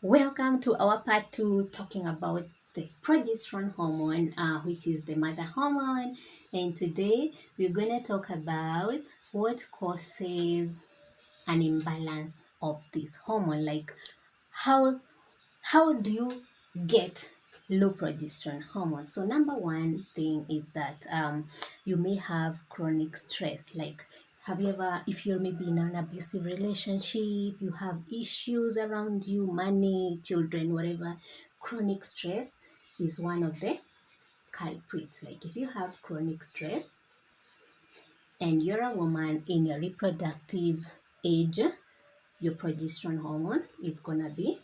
Welcome to our part 2 talking about the progesterone hormone, which is the mother hormone. And today we're going to talk about what causes an imbalance of this hormone. Like how do you get low progesterone hormone? So number one thing is that you may have chronic stress. Like, have you ever, if you're maybe in an abusive relationship, you have issues around you, money, children, whatever, chronic stress is one of the culprits. Like, if you have chronic stress and you're a woman in your reproductive age, your progesterone hormone is gonna be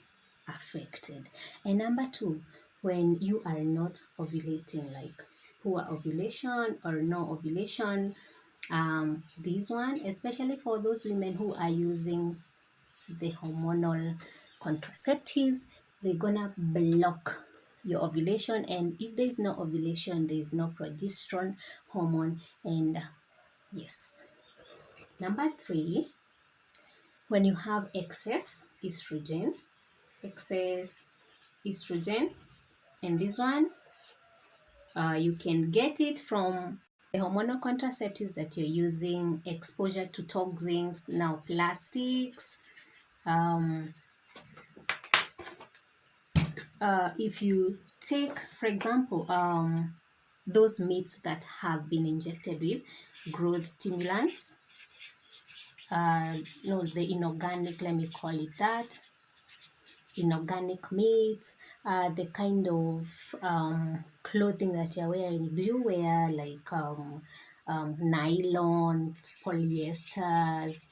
affected. And number two, when you are not ovulating, like poor ovulation or no ovulation, this one, especially for those women who are using the hormonal contraceptives, they're gonna block your ovulation. And if there's no ovulation, there's no progesterone hormone. And yes, number three, when you have excess estrogen, and this one you can get it from the hormonal contraceptives that you're using, exposure to toxins, now plastics. If you take, for example, those meats that have been injected with growth stimulants, no, the inorganic, let me call it that, inorganic meats, the kind of clothing that you're wearing. Do you wear like nylons, polyesters?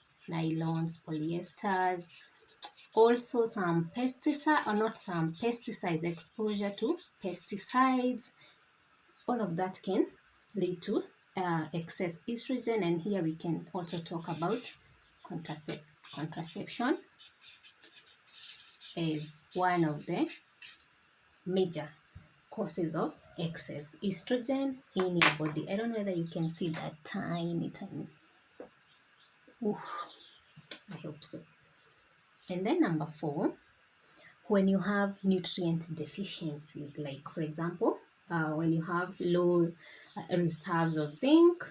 Also some pesticide, or not some pesticides, exposure to pesticides. All of that can lead to excess estrogen. And here we can also talk about contraception is one of the major causes of excess estrogen in your body. I don't know whether you can see that tiny. Oof, I hope so. And then number four, when you have nutrient deficiency, like for example, when you have low reserves of zinc,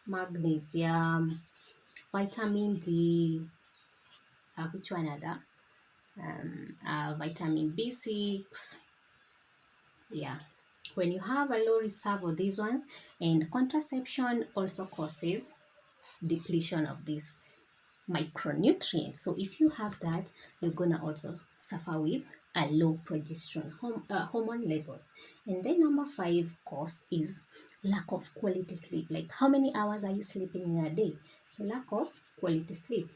magnesium, vitamin D, which one other? Vitamin B6. Yeah, when you have a low reserve of these ones, and contraception also causes depletion of these micronutrients. So if you have that, you're gonna also suffer with a low progesterone hormone levels. And then number five cause is lack of quality sleep. Like, how many hours are you sleeping in a day? So lack of quality sleep,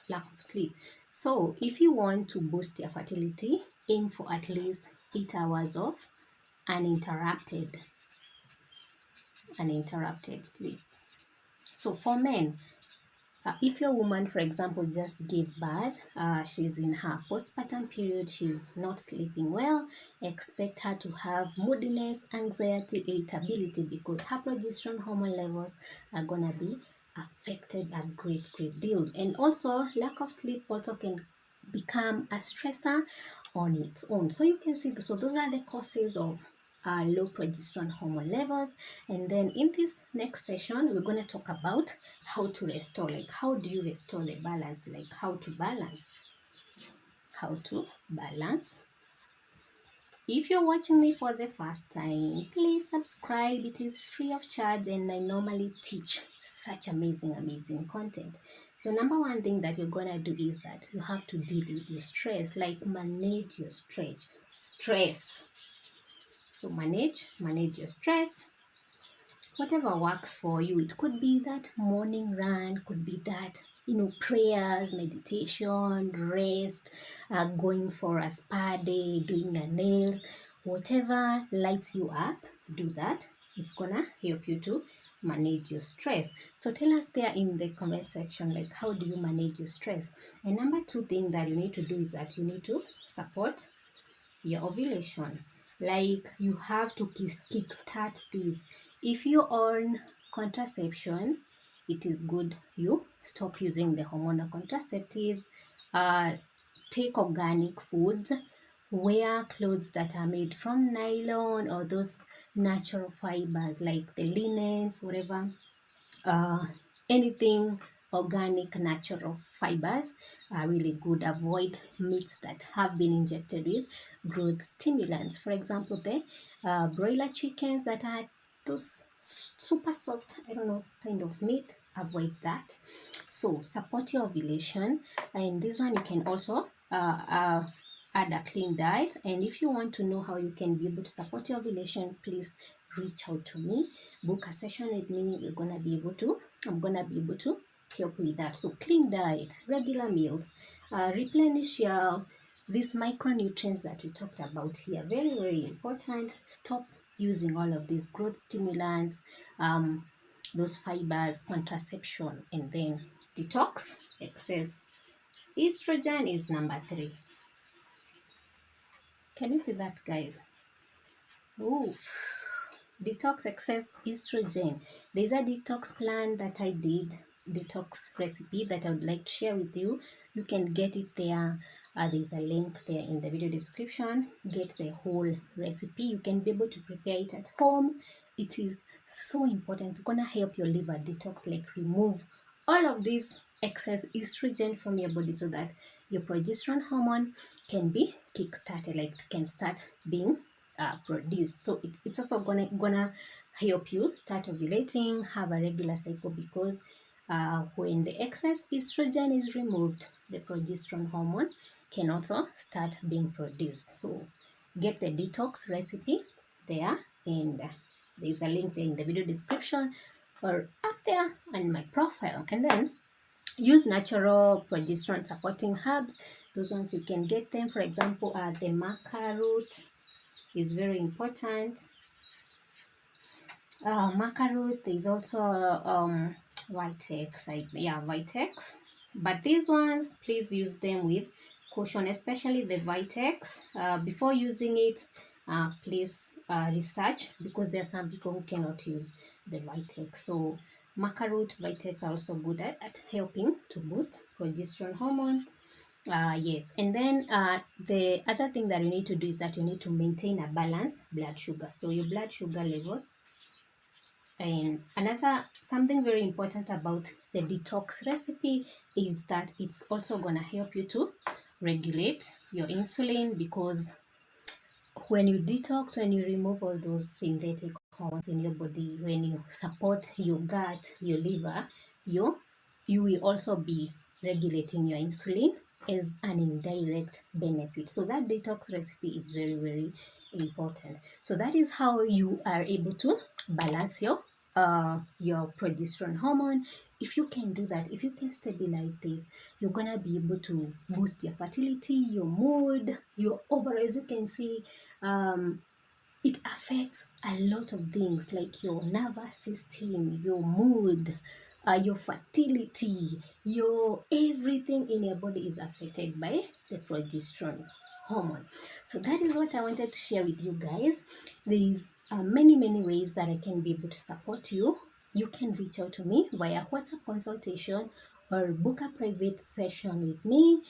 lack of sleep. So if you want to boost your fertility, aim for at least 8 hours of uninterrupted sleep. So for men, if your woman, for example, just gave birth, she's in her postpartum period, she's not sleeping well, expect her to have moodiness, anxiety, irritability, because her progesterone hormone levels are gonna be affected a great deal. And also lack of sleep also can become a stressor on its own. So you can see, so those are the causes of low progesterone hormone levels. And then in this next session, we're going to talk about how to restore, like how do you restore the balance, like how to balance. If you're watching me for the first time, please subscribe. It is free of charge, and I normally teach such amazing content. So number one thing that you're gonna do is that you have to deal with your stress, like manage your stress. So manage your stress, whatever works for you. It could be that morning run, could be that, prayers, meditation, rest, going for a spa day, doing your nails, whatever lights you up, do that. It's gonna help you to manage your stress. So tell us there in the comment section, like how do you manage your stress? And number two thing that you need to do is that you need to support your ovulation. Like, you have to kickstart this. If you're on contraception, it is good you stop using the hormonal contraceptives. take organic foods, wear clothes that are made from nylon or those natural fibers like the linens, whatever, uh, anything organic, natural fibers are really good. Avoid meats that have been injected with growth stimulants. For example, the broiler chickens that are those super soft, I don't know, kind of meat. Avoid that. So support your ovulation, and this one you can also add a clean diet. And if you want to know how you can be able to support your ovulation, please reach out to me, book a session with me. I'm gonna be able to help with that. So clean diet, regular meals, replenish your these micronutrients that we talked about here. Very, very important. Stop using all of these growth stimulants, those fibers, contraception, and then detox. Excess estrogen is number 3. Can you see that, guys? Oh, detox excess estrogen. There's a detox plan that I did, detox recipe that I would like to share with you. You can get it there. There's a link there in the video description. Get the whole recipe. You can be able to prepare it at home. It is so important. It's gonna help your liver detox, like remove all of this excess estrogen from your body so that your progesterone hormone can be kick-started, like can start being produced. So it's also gonna help you start ovulating, have a regular cycle, because when the excess estrogen is removed, the progesterone hormone can also start being produced. So get the detox recipe there, and there's a link there in the video description or up there on my profile. And then use natural progesterone supporting herbs. Those ones you can get them. For example, the maca root is very important. Maca root, there's also Vitex, Vitex. But these ones, please use them with caution, especially the Vitex. Before using it, please research, because there are some people who cannot use the Vitex. So maca root, Vitex are also good at helping to boost progesterone hormone. Yes, and then the other thing that you need to do is that you need to maintain a balanced blood sugar. So your blood sugar levels. And another something very important about the detox recipe is that it's also gonna help you to regulate your insulin, because when you detox, when you remove all those synthetic hormones in your body, when you support your gut, your liver, you will also be regulating your insulin as an indirect benefit. So that detox recipe is very, very important. So that is how you are able to balance your progesterone hormone. If you can do that, if you can stabilize this, you're gonna be able to boost your fertility, your mood, your overall. As you can see, it affects a lot of things like your nervous system, your mood, your fertility, your everything in your body is affected by the progesterone hormone. So that is what I wanted to share with you guys. There is many ways that I can be able to support you. You can reach out to me via WhatsApp consultation or book a private session with me,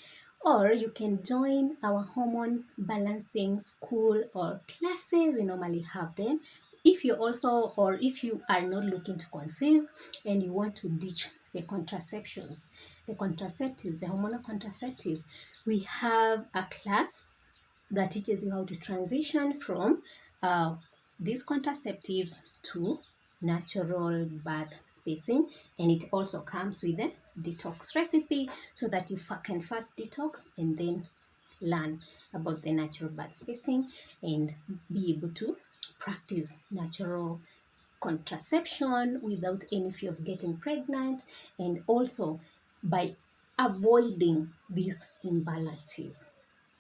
or you can join our hormone balancing school or classes. We normally have them. If you also, or if you are not looking to conceive and you want to ditch the contraceptions, the contraceptives, the hormonal contraceptives, we have a class that teaches you how to transition from these contraceptives to natural birth spacing, and it also comes with a detox recipe so that you can first detox and then learn about the natural birth spacing and be able to practice natural contraception without any fear of getting pregnant, and also by avoiding these imbalances.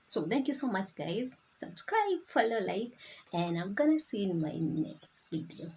So thank you so much, guys. Subscribe, follow, like, and I'm gonna see you in my next video.